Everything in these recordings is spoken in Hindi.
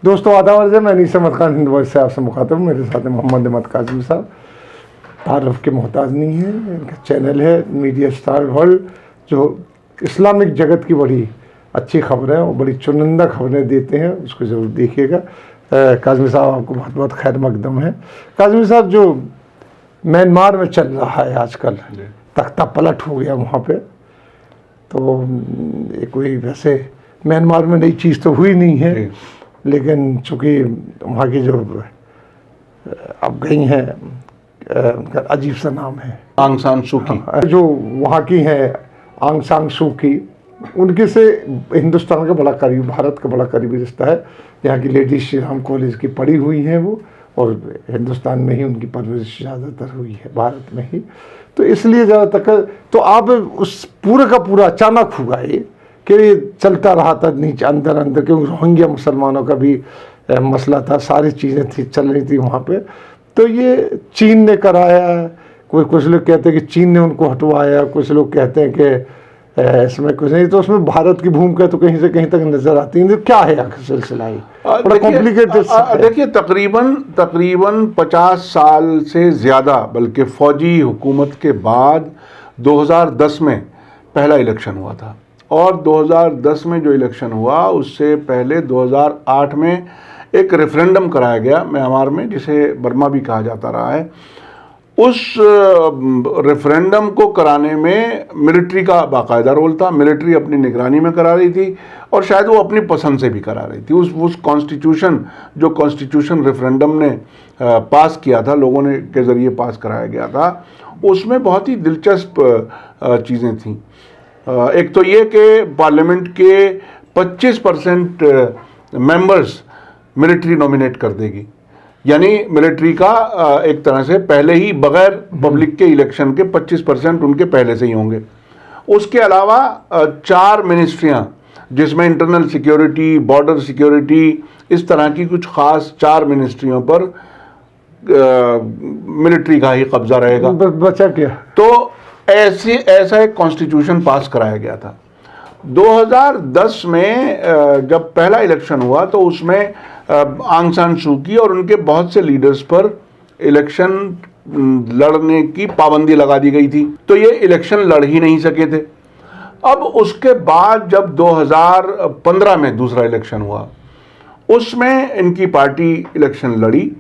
दोस्तों आदाब अर्ज़ है, मैं अनीस अहमद खान हिंद वॉइस से आपसे मुखातिब। मेरे साथ हैं मोहम्मद अहमद काज़मी साहब, तारफ़ के मोहताज नहीं है। इनका चैनल है मीडिया स्टार वर्ल्ड, जो इस्लामिक जगत की बड़ी अच्छी खबरें और बड़ी चुनिंदा खबरें देते हैं, उसको ज़रूर देखिएगा। काज़मी साहब आपको बहुत बहुत खैर मकदम है। काज़मी साहब, जो म्यांमार में चल रहा है आजकल, तख्ता पलट हो गया वहाँ पे, तो ये कोई वैसे म्यांमार में नई चीज़ तो हुई नहीं है, लेकिन चूँकि वहाँ की जो अब गई हैं, उनका अजीब सा नाम है आंग सान सू की, जो वहाँ की हैं आंग सान सू की, उनके से हिंदुस्तान का बड़ा करीब, भारत का बड़ा करीबी रिश्ता है। यहाँ की लेडी श्री राम कॉलेज की पढ़ी हुई हैं वो, और हिंदुस्तान में ही उनकी परवरिश ज़्यादातर हुई है, भारत में ही। तो इसलिए ज़्यादातर तो आप उस पूरे का पूरा अचानक हुआ ये कि ये चलता रहा था नीचे अंदर अंदर, क्योंकि रोहिंग्या मुसलमानों का भी मसला था, सारी चीज़ें थी चल रही थी वहाँ पे। तो ये चीन ने कराया, कुछ लोग कहते हैं कि चीन ने उनको हटवाया, कुछ लोग कहते हैं कि इसमें कुछ नहीं। तो उसमें भारत की भूमिका तो कहीं से कहीं तक नजर आती है। क्या है आखिर सिलसिला ही बड़ा कॉम्प्लिकेटेड। देखिए, तकरीबन 50 साल से ज़्यादा, बल्कि फौजी हुकूमत के बाद 2010 में पहला इलेक्शन हुआ था, और 2010 में जो इलेक्शन हुआ उससे पहले 2008 में एक रेफरेंडम कराया गया म्यांमार में, जिसे बर्मा भी कहा जाता रहा है। उस रेफरेंडम को कराने में मिलिट्री का बाकायदा रोल था। मिलिट्री अपनी निगरानी में करा रही थी, और शायद वो अपनी पसंद से भी करा रही थी। उस कॉन्स्टिट्यूशन, जो कॉन्स्टिट्यूशन रेफरेंडम ने पास किया था, लोगों ने के ज़रिए पास कराया गया था, उसमें बहुत ही दिलचस्प चीज़ें थीं। एक तो ये कि पार्लियामेंट के 25% मेंबर्स मिलिट्री नॉमिनेट कर देगी, यानी मिलिट्री का एक तरह से पहले ही, बगैर पब्लिक के इलेक्शन के 25% उनके पहले से ही होंगे। उसके अलावा 4 मिनिस्ट्रियां, जिसमें इंटरनल सिक्योरिटी, बॉर्डर सिक्योरिटी, इस तरह की कुछ खास 4 मिनिस्ट्रियों पर मिलिट्री का ही कब्जा रहेगा। बचा क्या? तो ऐसा एक कॉन्स्टिट्यूशन पास कराया गया था। 2010 में जब पहला इलेक्शन हुआ तो उसमें आंग सान सू की और उनके बहुत से लीडर्स पर इलेक्शन लड़ने की पाबंदी लगा दी गई थी, तो ये इलेक्शन लड़ ही नहीं सके थे। अब उसके बाद जब 2015 में दूसरा इलेक्शन हुआ, उसमें इनकी पार्टी इलेक्शन लड़ी,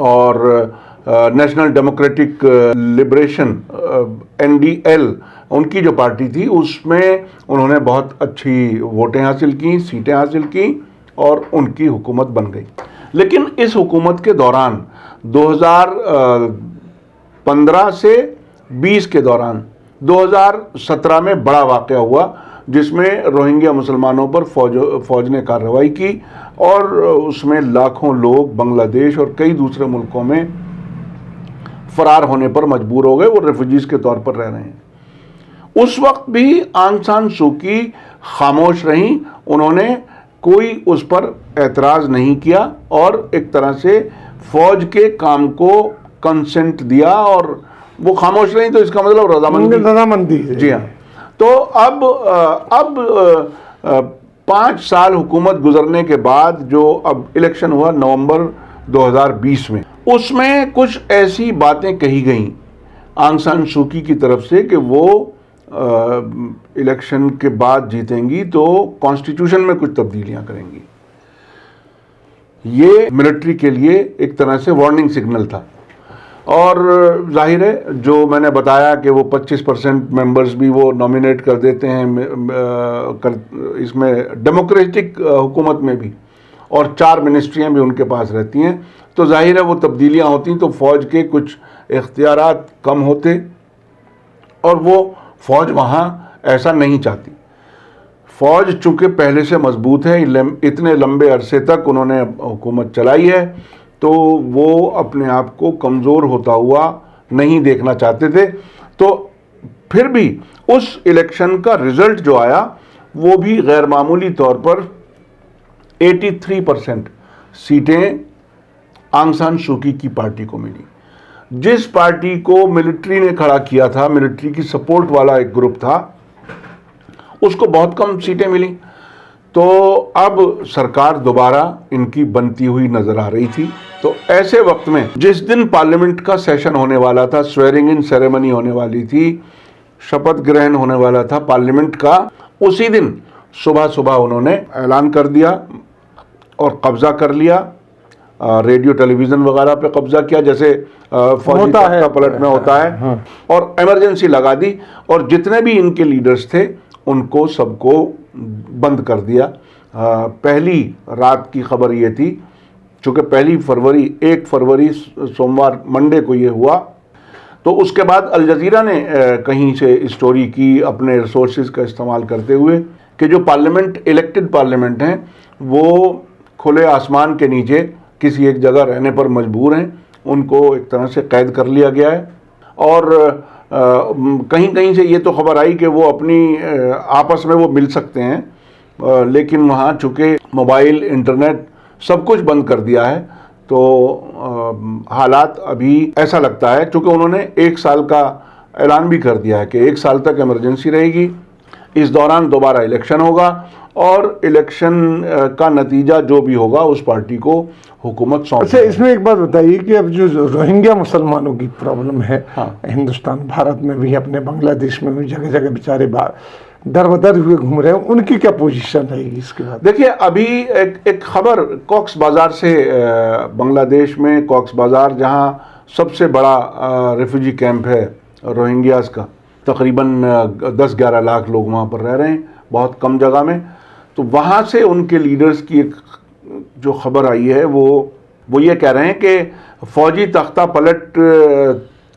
और नेशनल डेमोक्रेटिक लिबरेशन NDL उनकी जो पार्टी थी, उसमें उन्होंने बहुत अच्छी वोटें हासिल की, सीटें हासिल की, और उनकी हुकूमत बन गई। लेकिन इस हुकूमत के दौरान 2015 से 20 के दौरान 2017 में बड़ा वाक़या हुआ, जिसमें रोहिंग्या मुसलमानों पर फौज ने कार्रवाई की, और उसमें लाखों लोग बांग्लादेश और कई दूसरे मुल्कों में फरार होने पर मजबूर हो गए, वो रेफ्यूजीज के तौर पर रह रहे हैं। उस वक्त भी आंग सान सू की खामोश रहीं, उन्होंने कोई उस पर एतराज़ नहीं किया, और एक तरह से फौज के काम को कंसेंट दिया, और वो खामोश रहीं, तो इसका मतलब रजामंदी। जी हाँ। तो अब 5 साल हुकूमत गुजरने के बाद जो अब इलेक्शन हुआ नवंबर 2020 में, उसमें कुछ ऐसी बातें कही गई आंग सान सू की तरफ से कि वो इलेक्शन के बाद जीतेंगी तो कॉन्स्टिट्यूशन में कुछ तब्दीलियां करेंगी। ये मिलिट्री के लिए एक तरह से वार्निंग सिग्नल था, और जाहिर है, जो मैंने बताया कि वो 25% मेंबर्स भी वो नॉमिनेट कर देते हैं इसमें डेमोक्रेटिक हुकूमत में भी, और 4 मिनिस्ट्रियां भी उनके पास रहती हैं, तो जाहिर है वो तब्दीलियां होती, तो फ़ौज के कुछ इख्तियारात कम होते, और वो फ़ौज वहाँ ऐसा नहीं चाहती। फ़ौज चूँकि पहले से मजबूत है, इतने लंबे अरसे तक उन्होंने हुकूमत चलाई है, तो वो अपने आप को कमज़ोर होता हुआ नहीं देखना चाहते थे। तो फिर भी उस इलेक्शन का रिज़ल्ट जो आया, वो भी गैर मामूली तौर पर 83% सीटें आंग सान सू की पार्टी को मिली। जिस पार्टी को मिलिट्री ने खड़ा किया था, मिलिट्री की सपोर्ट वाला एक ग्रुप था, उसको बहुत कम सीटें मिली। तो अब सरकार दोबारा इनकी बनती हुई नजर आ रही थी। तो ऐसे वक्त में जिस दिन पार्लियामेंट का सेशन होने वाला था, स्वेरिंग इन सेरेमनी होने वाली थी, शपथ ग्रहण होने वाला था पार्लियामेंट का, उसी दिन सुबह सुबह उन्होंने ऐलान कर दिया और कब्जा कर लिया, रेडियो टेलीविज़न वगैरह पे कब्जा किया, जैसे फौजी तख्ता पलट में होता है। हाँ। और इमरजेंसी लगा दी और जितने भी इनके लीडर्स थे उनको सबको बंद कर दिया। पहली रात की खबर ये थी, चूँकि 1 फरवरी सोमवार मंडे को ये हुआ, तो उसके बाद अल जज़ीरा ने कहीं से स्टोरी की अपने रिसोर्सेज का इस्तेमाल करते हुए कि जो पार्लियामेंट, इलेक्टेड पार्लियामेंट हैं, वो खुले आसमान के नीचे किसी एक जगह रहने पर मजबूर हैं, उनको एक तरह से कैद कर लिया गया है। और कहीं कहीं से ये तो खबर आई कि वो अपनी आपस में वो मिल सकते हैं, लेकिन वहाँ चूँकि मोबाइल, इंटरनेट सब कुछ बंद कर दिया है, तो हालात अभी ऐसा लगता है, चूँकि उन्होंने 1 साल का ऐलान भी कर दिया है कि 1 साल तक इमरजेंसी रहेगी, इस दौरान दोबारा इलेक्शन होगा और इलेक्शन का नतीजा जो भी होगा उस पार्टी को हुकूमत सौंप। अच्छा, इसमें एक बात बताइए कि अब जो रोहिंग्या मुसलमानों की प्रॉब्लम है, हाँ, हिंदुस्तान, भारत में भी, अपने बांग्लादेश में भी जगह जगह बेचारे दर बदर हुए घूम रहे हैं, उनकी क्या पोजीशन रहेगी इसके बाद? देखिए, अभी एक खबर कॉक्स बाजार से, बांग्लादेश में कॉक्स बाजार, जहाँ सबसे बड़ा रेफ्यूजी कैंप है रोहिंग्यास का, तकरीबन 10-11 लाख लोग वहाँ पर रह रहे हैं, बहुत कम जगह में। तो वहाँ से उनके लीडर्स की एक जो खबर आई है वो ये कह रहे हैं कि फौजी तख्ता पलट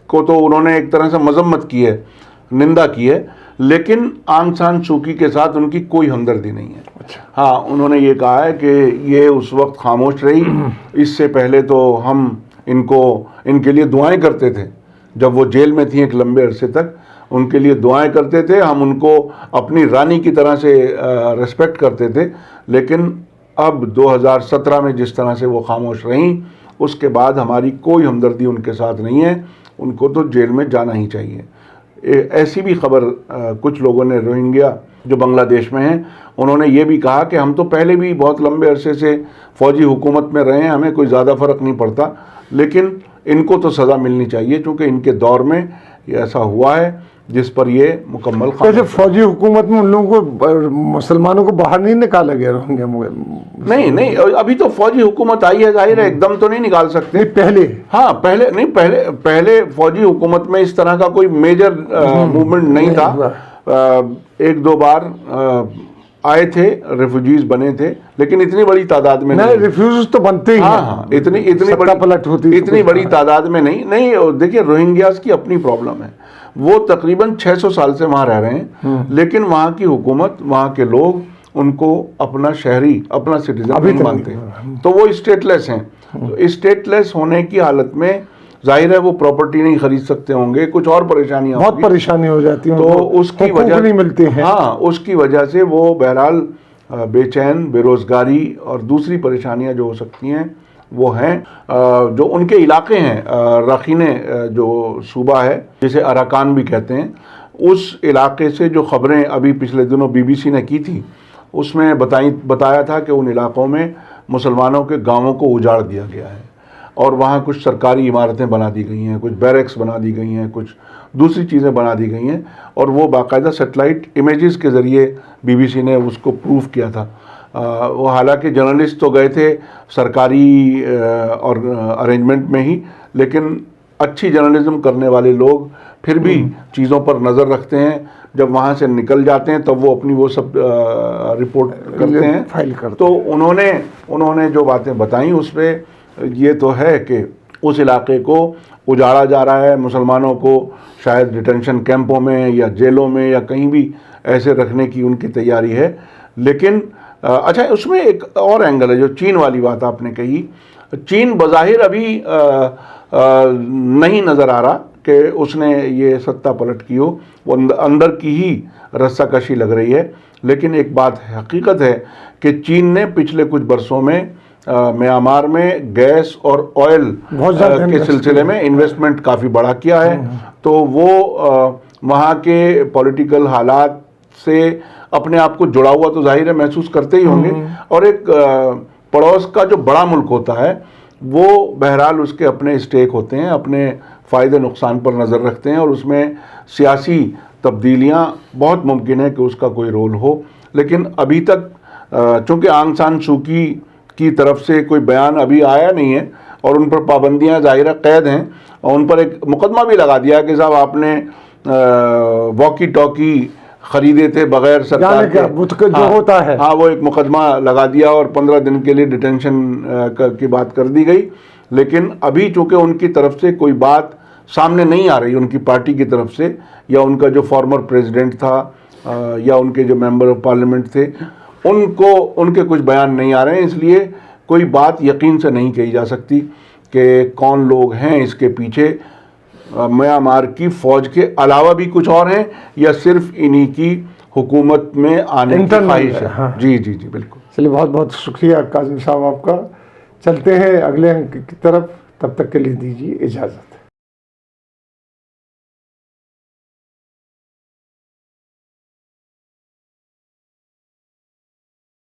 को तो उन्होंने एक तरह से मजम्मत की है, निंदा की है, लेकिन आंग सान सूकी के साथ उनकी कोई हमदर्दी नहीं है। अच्छा। हाँ, उन्होंने ये कहा है कि ये उस वक्त खामोश रही, इससे पहले तो हम इनके लिए दुआएं करते थे, जब वो जेल में थी एक लंबे अरसे तक, उनके लिए दुआएं करते थे, हम उनको अपनी रानी की तरह से रिस्पेक्ट करते थे, लेकिन अब 2017 में जिस तरह से वो खामोश रहीं, उसके बाद हमारी कोई हमदर्दी उनके साथ नहीं है, उनको तो जेल में जाना ही चाहिए। ऐसी भी खबर कुछ लोगों ने, रोहिंग्या जो बांग्लादेश में हैं, उन्होंने ये भी कहा कि हम तो पहले भी बहुत लंबे अरसे से फौजी हुकूमत में रहे हैं, हमें कोई ज़्यादा फ़र्क नहीं पड़ता, लेकिन इनको तो सज़ा मिलनी चाहिए, क्योंकि इनके दौर में ये ऐसा हुआ है जिस पर ये मुकम्मल। तो फौजी हुकूमत में उन लोगों को, मुसलमानों को बाहर नहीं निकाला गया रोहिंग्या? नहीं, अभी तो फौजी हुकूमत आई है, जाहिर है एकदम तो नहीं निकाल सकते। नहीं, पहले, हाँ, पहले फौजी हुकूमत में इस तरह का कोई मेजर मूवमेंट नहीं था। 1-2 बार आए थे, रेफ्यूजीज बने थे, लेकिन इतनी बड़ी तादाद में नहीं। रेफ्यूजीज तो बनते ही हैं। हाँ, इतनी बड़ी तादाद में नहीं। देखिए, रोहिंग्यास की अपनी प्रॉब्लम है, वो तकरीबन 600 साल से वहाँ रह रहे हैं, लेकिन वहाँ की हुकूमत, वहाँ के लोग उनको अपना शहरी, अपना सिटीजन नहीं मानते, तो वो स्टेटलेस हैं। तो स्टेटलेस होने की हालत में जाहिर है वो प्रॉपर्टी नहीं खरीद सकते होंगे, कुछ और परेशानियां, बहुत परेशानी हो जाती है, तो उसकी वजह नहीं मिलते हैं। हाँ, उसकी वजह से वो बहरहाल बेचैन, बेरोजगारी और दूसरी परेशानियां जो हो सकती हैं वो हैं। जो उनके इलाके हैं, रखीने जो सूबा है जिसे अराकान भी कहते हैं, उस इलाके से जो खबरें अभी पिछले दिनों BBC ने की थी, उसमें बताया था कि उन इलाकों में मुसलमानों के गांवों को उजाड़ दिया गया है और वहाँ कुछ सरकारी इमारतें बना दी गई हैं, कुछ बैरक्स बना दी गई हैं, कुछ दूसरी चीज़ें बना दी गई हैं, और वो बाकायदा सेटेलाइट इमेजेस के ज़रिए BBC ने उसको प्रूफ किया था। वो हालांकि जर्नलिस्ट तो गए थे सरकारी और अरेंजमेंट में ही, लेकिन अच्छी जर्नलिज्म करने वाले लोग फिर भी चीज़ों पर नज़र रखते हैं। जब वहाँ से निकल जाते हैं तब वो अपनी वो सब रिपोर्ट करते हैं, फाइल करते। तो उन्होंने जो बातें बताई उसमें ये तो है कि उस इलाके को उजाड़ा जा रहा है, मुसलमानों को शायद डिटेंशन कैंपों में या जेलों में या कहीं भी ऐसे रखने की उनकी तैयारी है। लेकिन अच्छा, उसमें एक और एंगल है, जो चीन वाली बात आपने कही। चीन बज़ाहिर अभी नहीं नज़र आ रहा कि उसने ये सत्ता पलट की हो, वो अंदर की ही रस्साकशी लग रही है। लेकिन एक बात हकीकत है कि चीन ने पिछले कुछ बरसों में म्यांमार में गैस और ऑयल के सिलसिले में इन्वेस्टमेंट काफ़ी बड़ा किया है। तो वो वहाँ के पॉलिटिकल हालात से अपने आप को जुड़ा हुआ तो जाहिर है महसूस करते ही होंगे, और एक पड़ोस का जो बड़ा मुल्क होता है वो बहरहाल उसके अपने स्टेक होते हैं, अपने फ़ायदे नुकसान पर नज़र रखते हैं, और उसमें सियासी तब्दीलियाँ बहुत मुमकिन है कि उसका कोई रोल हो। लेकिन अभी तक चूँकि आंग सान सू की तरफ से कोई बयान अभी आया नहीं है, और उन पर पाबंदियाँ ज़ाहिर कैद हैं, और उन पर एक मुकदमा भी लगा दिया कि साहब आपने वॉकी टॉकी ख़रीदे थे बग़ैर सरकार के, जो होता है, हाँ वो एक मुकदमा लगा दिया और 15 दिन के लिए डिटेंशन की बात कर दी गई। लेकिन अभी चूँकि उनकी तरफ से कोई बात सामने नहीं आ रही, उनकी पार्टी की तरफ से, या उनका जो फॉर्मर प्रेसिडेंट था या उनके जो मेंबर ऑफ पार्लियामेंट थे, उनके कुछ बयान नहीं आ रहे हैं, इसलिए कोई बात यकीन से नहीं कही जा सकती कि कौन लोग हैं इसके पीछे। म्यांमार की फ़ौज के अलावा भी कुछ और हैं, या सिर्फ इन्हीं की हुकूमत में आने की ख्वाहिश है। हाँ। जी जी जी बिल्कुल। चलिए, बहुत बहुत शुक्रिया काजिम साहब आपका। चलते हैं अगले अंक की तरफ, तब तक के लिए दीजिए इजाज़त।